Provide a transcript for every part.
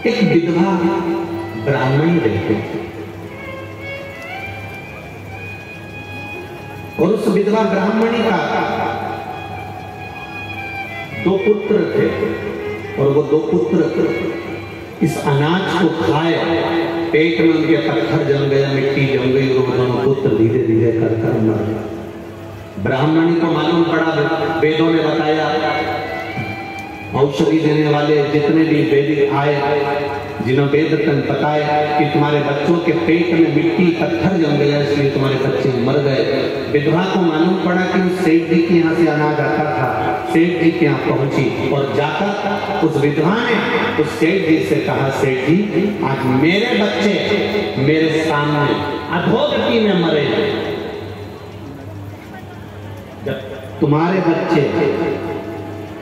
एक विधवा ब्राह्मणी रहते थे और उस विधवा ब्राह्मणी का 2 पुत्र थे और वो 2 पुत्र इस अनाज को खाए, पेट में उनके पत्थर जम गया, मिट्टी जम गई और वो दोनों पुत्र धीरे धीरे कर मर गए। ब्राह्मणी को मालूम पड़ा, वेदों ने बताया, औषधि देने वाले जितने भी वैदिक आए, जिन्होंने वेद तन बताया कि तुम्हारे बच्चों के पेट में मिट्टी पत्थर जम गया, इसलिए तुम्हारे बच्चे मर गए। विधवा को मालूम पड़ा कि उस सेठ जी के यहाँ से अनाज आता था, सेठ जी के यहाँ पहुंची और जाकर उस विधवा ने उस सेठ जी से कहा, सेठ जी आज मेरे बच्चे मेरे सामने अधोगति में मरे, जब तुम्हारे बच्चे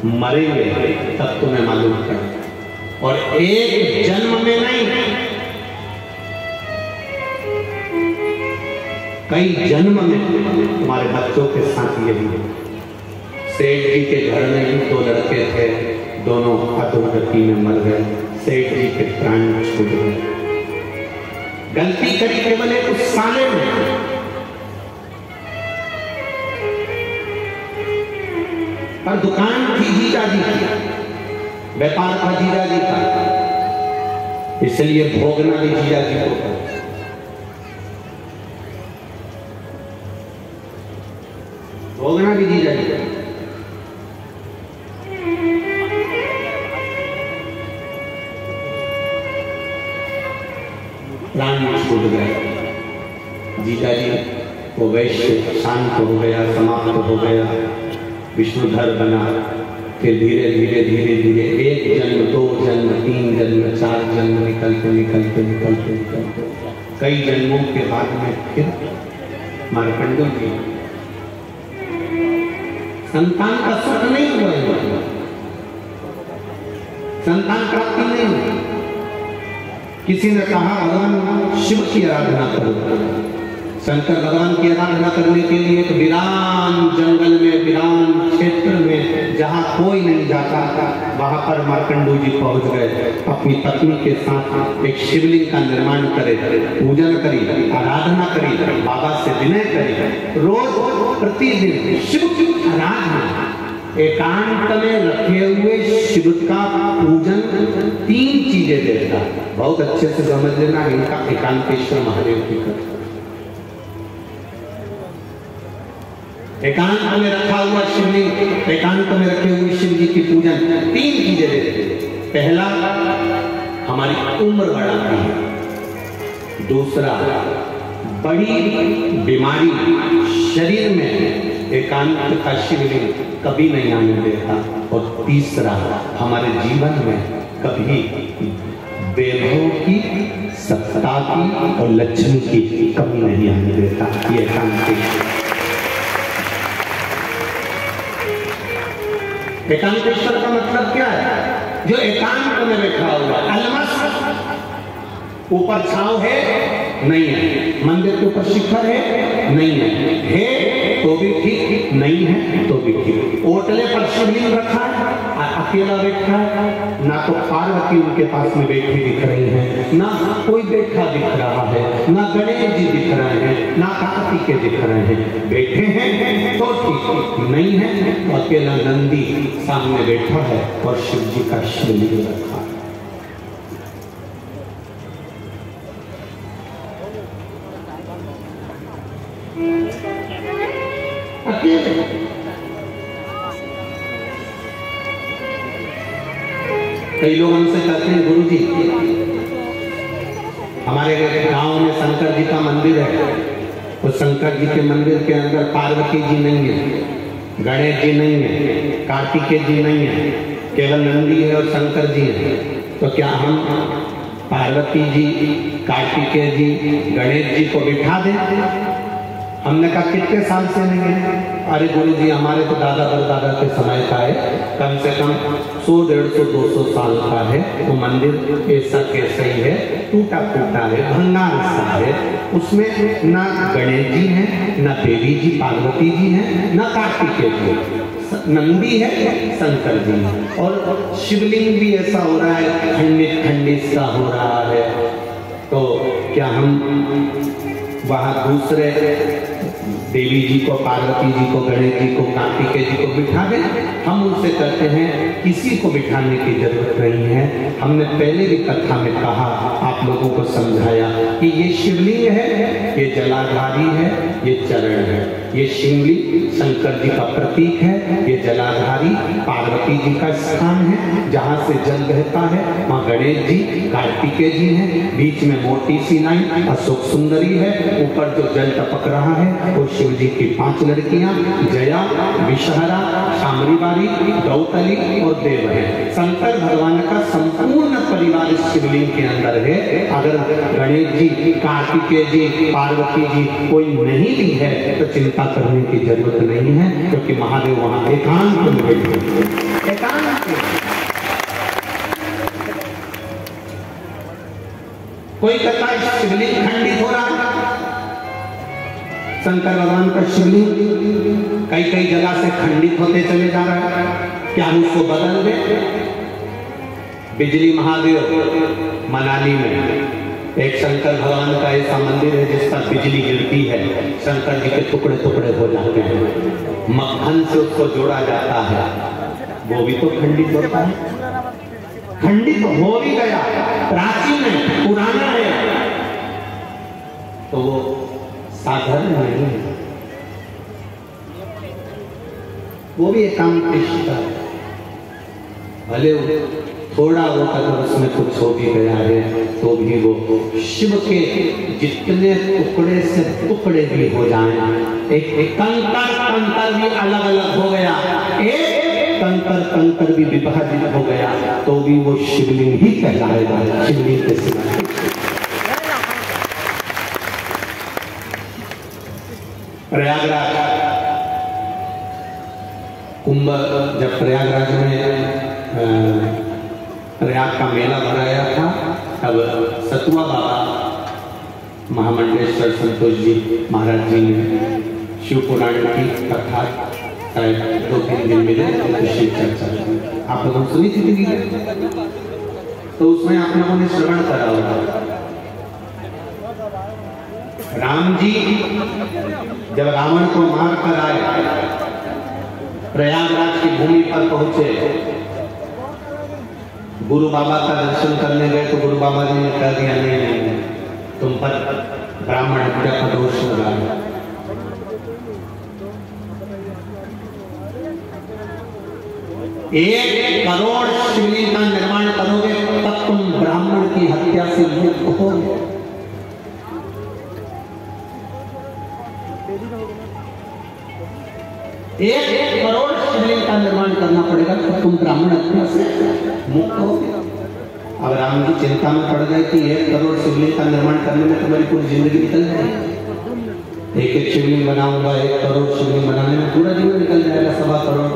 मरेंगे तब तुम्हें मालूम पड़ेगा, और एक जन्म में नहीं कई जन्म में तुम्हारे बच्चों के साथ यही है। सेठ जी के घर में भी 2 लड़के थे, दोनों अधोगति में मर गए, सेठ जी के प्राण छूट गए। गलती करी केवल एक उस साले में, पर दुकान थी जीजा जी की, व्यापार था जीजा जी का, इसलिए भोगना भी जीजा जी को था। भोगना भी जीजा जी का। प्राण छूट गए। जीजा जी वो वैश्य शांत हो गया, समाप्त हो गया, विष्णुधर बना। फिर धीरे धीरे धीरे धीरे 1 जन्म, 2 जन्म, 3 जन्म, 4 जन्म निकलते निकलते निकलते निकलते कई जन्मों के बाद में फिर मार्कंडू जी संतान का सुख नहीं हुआ, संतान प्राप्ति नहीं हुई। किसी ने कहा भगवान शिव की आराधना करो। शंकर भगवान की आराधना करने के लिए एक वीरान जंगल में, वीरान क्षेत्र में, जहाँ कोई नहीं जाता था, वहां पर मार्कंडू जी पहुंच गए। अपनी पत्नी के साथ एक शिवलिंग का निर्माण करे, पूजन करी, आराधना करी, बाबा से विनय करी, रोज प्रतिदिन शिव की आराधना, एकांत में रखे हुए शिव का पूजन। 3 चीजें देता, बहुत अच्छे से समझ लेना, इनका एकांतेश्वर महादेव की कथा। एकांत में रखा हुआ शिवलिंग, एकांत में रखे हुए शिव जी की पूजन। 3 चीजें देते हैं। पहला, हमारी उम्र बढ़ाती है। दूसरा, बड़ी बीमारी शरीर में एकांत का शिवलिंग कभी नहीं आने देता। और तीसरा, हमारे जीवन में कभी वैभव की, सत्ता की और लक्ष्मी की कमी नहीं आने देता। ये एकांत एकांतेश्वर का मतलब क्या है? जो एकांत में बैठा हुआ, अलमस्त, ऊपर छांव है नहीं है, मंदिर के ऊपर शिखर है नहीं है तो भी ठीक, नहीं है तो भी ठीक। ओटले पर शिवलिंग रखा है, अकेला बैठा है, ना तो पार्वती उनके पास में बैठी दिख रही है, ना कोई बैठा दिख रहा है, ना गणेश जी दिख रहे हैं, ना कार्तिकेय दिख रहे हैं। बैठे हैं तो ठीक, नहीं है तो अकेला नंदी सामने बैठा है और शिव जी का शिवलिंग रखा है। कई लोग हमसे कहते हैं, गुरु जी हमारे गांव में शंकर जी का मंदिर है, तो शंकर जी के मंदिर के अंदर पार्वती जी नहीं है, गणेश जी नहीं है, कार्तिकेय जी नहीं है, केवल नंदी है और शंकर जी है, तो क्या हम पार्वती जी, कार्तिकेय जी, गणेश जी को बिठा दें? हमने कहा कितने साल से नहीं है? अरे गुरु जी हमारे तो दादा परदादा के समय का है, कम से कम 100, 150, 200 साल का है। वो मंदिर ऐसा कैसा ही है, टूटा फूटा है, भंगार सा है, उसमें ना गणेश जी हैं, ना देवी जी पार्वती जी हैं, ना कार्तिकेय जी। नंदी है, शंकर जी, और शिवलिंग भी ऐसा हो रहा है, खंडित खंडित सा हो रहा है। तो क्या हम वहाँ दूसरे देवी जी को, पार्वती जी को, गणेश जी को, कार्तिकेय जी को बिठा दें? हम उनसे कहते हैं किसी को बिठाने की जरूरत नहीं है। हमने पहले भी कथा में कहा, आप लोगों को समझाया कि ये शिवलिंग है, ये जलाधारी है, ये चरण है। ये शिवलिंग शंकर जी का प्रतीक है, ये जलाधारी पार्वती जी का स्थान है जहाँ से जल बहता है। माँ गणेश जी, कार्तिकेय जी हैं, बीच में मोटी सी नाई अशोक सुंदरी है, ऊपर जो जल टपक रहा है वो शिव जी की 5 लड़कियां, जया, विषहरा, शामरीबारी, गौतली और देव है। शंकर भगवान का संपूर्ण परिवार इस शिवलिंग के अंदर है। अगर गणेश जी, कार्तिकेय जी, पार्वती जी कोई नहीं भी है तो चिंता करने की जरूरत नहीं है, क्योंकि महादेव वहां एकांत में बैठे, एकांत। कोई कहता है शिवलिंग खंडित हो रहा है, शंकर भगवान का शिवलिंग कई कई जगह से खंडित होते चले जा रहा है, क्या हम उसको बदल दें? बिजली महादेव मनाली में एक शंकर भगवान का ऐसा मंदिर है जिस पर बिजली गिरती है, शंकर जी के टुकड़े टुकड़े हो जाते हैं, मक्खन से उसको जोड़ा जाता है, वो भी तो खंडित होता है। खंडित हो भी गया, प्राचीन है, पुराना है, तो वो साधारण नहीं है, वो भी एकांतिष्ठ है। भले थोड़ा बहुत अगर उसमें कुछ हो भी गया है तो भी वो शिव के जितने टुकड़े से टुकड़े भी हो जाएं, एक कंकर भी अलग अलग हो गया, एक कंकर भी विभाजित हो गया, तो भी वो शिवलिंग ही कहलाएगा, शिवलिंग के सिवाय। प्रयागराज कुंभ, जब प्रयागराज में प्रयाग का मेला भराया था, तब सतुआ बाबा महामंडलेश्वर संतोष जी महाराज जी ने शिव पुराण की कथा 2-3 दिन मिले शिव चर्चा आप लोगों ने सुनी थी, तो उसमें आप लोगों ने श्रवण करा होगा। राम जी जब रावण को मार कर आए, प्रयागराज की भूमि पर पहुंचे, गुरु बाबा का दर्शन करने गए तो गुरु बाबा जी ने कह दिया नहीं, तुम पर ब्राह्मण हत्या का दोष लगा है। एक करोड़ शिवलिंग का निर्माण करोगे तब तुम ब्राह्मण की हत्या से मुक्त होगे। 1 करोड़ शिवलिंग का निर्माण करना पड़ेगा तो तुम ब्राह्मण हत्या से मुक्त होगे। अब राम जी चिंता में पड़ गए कि 1 करोड़ शिवलिंग का निर्माण करने में तुम्हारी पूरी जिंदगी निकल जाएगी। एक शिवलिंग बनाऊंगा, 1 करोड़ शिवलिंग बनाने में पूरा जीवन निकल जाएगा, 1.25 करोड़,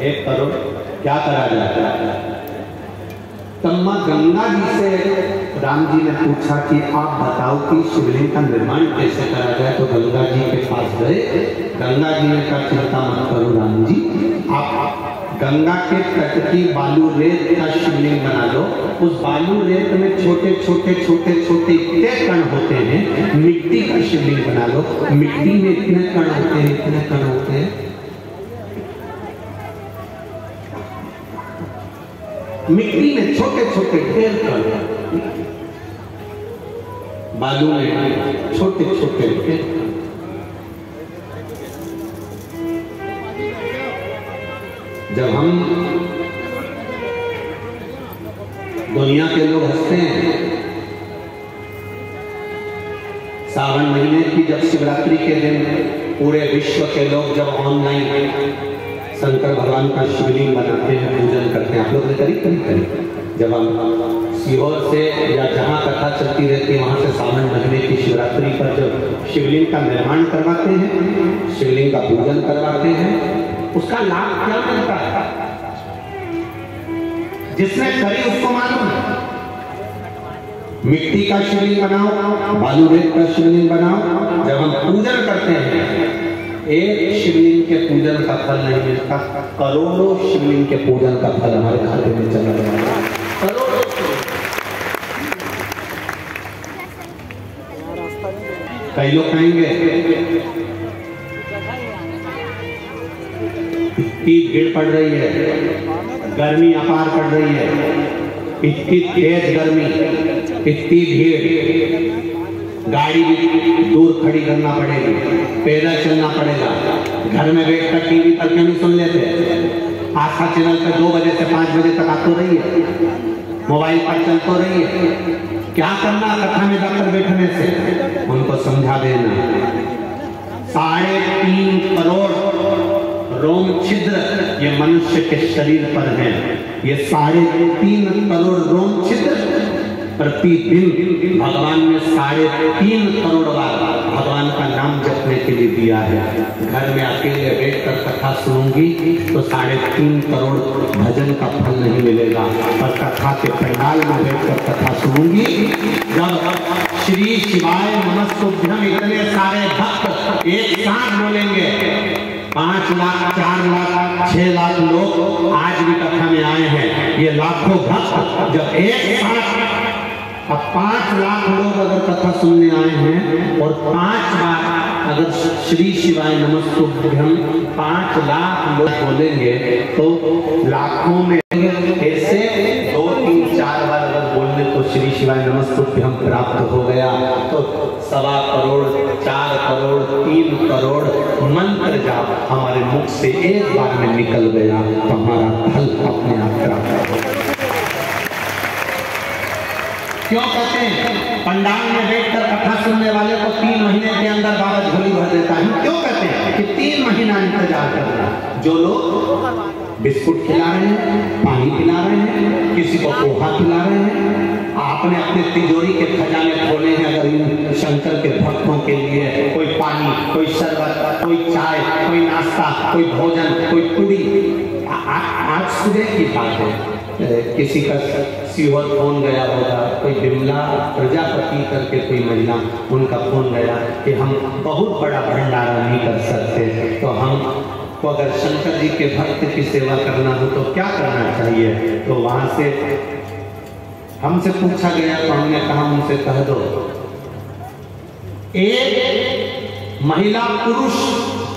1 करोड़ क्या करा जाता है। तब मां गंगा जी से राम जी ने पूछा कि आप बताओ कि शिवलिंग का निर्माण कैसे करा जाए, तो गंगा जी के पास गए। गंगा जी ने कहा चिंता मत करो राम जी, आप गंगा के तट की बालू रेत का शिवलिंग बना लो। उस बालू रेत में छोटे छोटे छोटे छोटे इतने कण होते हैं, मिट्टी का शिवलिंग बना लो। मिट्टी में इतने कण होते हैं, इतने कण होते हैं, मिट्टी में छोटे छोटे ढेर कण, बालू में छोटे छोटे ढेर। जब हम दुनिया के लोग हंसते हैं, सावन महीने की जब शिवरात्रि के दिन पूरे विश्व के लोग जब ऑनलाइन शंकर भगवान का शिवलिंग बनाते हैं, पूजन करते हैं, आप लोग ने करीब जब हम सीहोर से या जहाँ कथा चलती रहती है वहां से सावन महीने की शिवरात्रि पर जब शिवलिंग का निर्माण करवाते हैं, शिवलिंग का पूजन करवाते हैं, उसका लाभ क्या मिलता है? जिसने करी उसको मालूम है। मिट्टी का शिवलिंग बनाओ, बालू रेत का शिवलिंग बनाओ, जब हम पूजन करते हैं एक शिवलिंग के पूजन का फल नहीं मिलता, करोड़ों शिवलिंग के पूजन का फल हमारे खाते में चला गया। करोड़ों। कई लोग कहेंगे इतनी भीड़ पड़ रही है, गर्मी अपार पड़ रही है, इतनी तेज गर्मी, इतनी भीड़, गाड़ी भी दूर खड़ी करना पड़ेगी, पैदल चलना पड़ेगा, घर में बैठकर टीवी पर क्यों नहीं सुन लेते? आस्था चैनल पर 2 बजे से 5 बजे तक आते रही है, मोबाइल पर चलते रही है। क्या करना कथा में जाकर बैठने से? उनको समझा देना 3.5 करोड़ रोम छिद्र ये मनुष्य के शरीर पर है। ये 3.5 करोड़ रोम छिद्र प्रतिदिन भगवान ने 3.5 करोड़ बार भगवान का नाम जपने के लिए दिया है। घर में अकेले बैठकर कथा सुनूंगी तो 3.5 करोड़ भजन का फल नहीं मिलेगा, पर कथा के पंडाल में बैठकर कथा सुनूंगी, जब श्री शिवाय नमस्तुभ्यम इतने सारे भक्त एक साथ बोलेंगे, 5 लाख 4 लाख 6 लाख लोग आज भी कथा में आए हैं। ये लाखों भक्त जब एक साथ, अब 5 लाख लोग अगर कथा सुनने आए हैं और 5 बार अगर श्री शिवाय नमस्तुभ्यम 5 लाख लोग बोलेंगे तो लाखों में ऐसे 2 3 4 बार अगर बोलने तो श्री शिवाय नमस्तुभ्यम प्राप्त हो गया तो 1.25 करोड़ 4 करोड़ 3 करोड़ मंत्र जाप हमारे मुख से एक बार में निकल गया तो हमारा फल अपने आप प्राप्त हो गया। क्यों कहते हैं पंडाल में बैठकर कथा सुनने वाले को 3 महीने के अंदर बाबा झोली भर देता है? क्यों कहते हैं कि 3 महीना इंतजार करना? जो लोग बिस्कुट खिला रहे हैं, पानी पिला रहे हैं, किसी को पोहा खिला रहे हैं, आपने अपने तिजोरी के खजाने खोले हैं, अगर इन शंकर के भक्तों के लिए कोई पानी, कोई शरबत, कोई चाय, कोई नाश्ता, कोई भोजन, कोई पूरी। आज सुबह की बात है, किसी का सीहोर फोन गया होगा, कोई बिमला प्रजापति करके कोई महिला, उनका फोन गया कि हम बहुत बड़ा भंडारा नहीं कर सकते, तो हम को अगर शंकर जी के भक्त की सेवा करना हो तो क्या करना चाहिए? तो वहां से हमसे पूछा गया तो हमने कहा उनसे कह दो, एक महिला पुरुष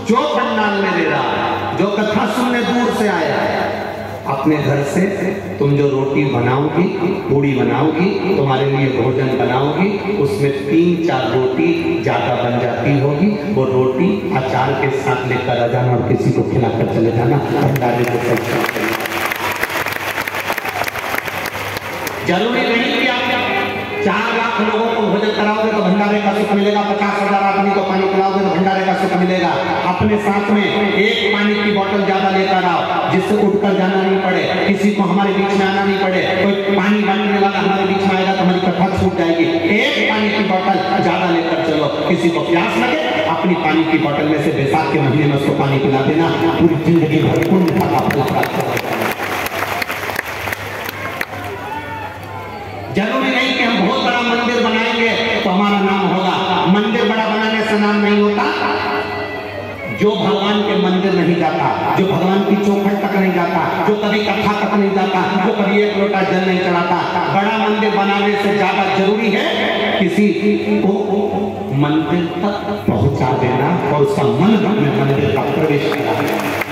जो पंडाल में दे रहा है, जो कथा सुनने दूर से आया है, अपने घर से तुम जो रोटी बनाओगी, पूड़ी बनाओगी, तुम्हारे लिए भोजन बनाओगी, उसमें 3-4 रोटी ज्यादा बन जाती होगी, वो रोटी अचार के साथ लेकर आ जाना और किसी को खिलाकर चले जाना। भंडारे को जरूरी नहीं कि आप 4 लाख लोगों को भोजन कराओगे तो भंडारे का सुख मिलेगा, 50,000 आदमी को पानी पिलाओगे तो भंडारे का सुख मिलेगा। अपने साथ में एक पानी की बोतल ज्यादा लेकर आओ, जिससे उठकर जाना नहीं पड़े, किसी को हमारे बीच में आना नहीं पड़े, कोई पानी बांटने वाला हमारे बीच में आएगा तो हमारी कथा छूट जाएगी। एक पानी की बोतल ज्यादा लेकर चलो, किसी को प्यास लगे अपनी पानी की बोतल में से बैसाख के महीने में उसको पानी पिला देना, पूरी जिंदगी भर पुण्य का फल प्राप्त होगा। जरूरी नहीं कि हम बहुत बड़ा मंदिर बनाएंगे तो हमारा नाम होगा। मंदिर बड़ा बनाने से नाम नहीं होता। जो भगवान के मंदिर नहीं जाता, जो भगवान की चौखट तक नहीं जाता, जो कभी कथा तक नहीं जाता, जो कभी एक लोटा जल नहीं चढ़ाता, बड़ा मंदिर बनाने से ज्यादा जरूरी है किसी को मंदिर तक पहुंचा देना और उसका मन में मंदिर का प्रवेश कराना।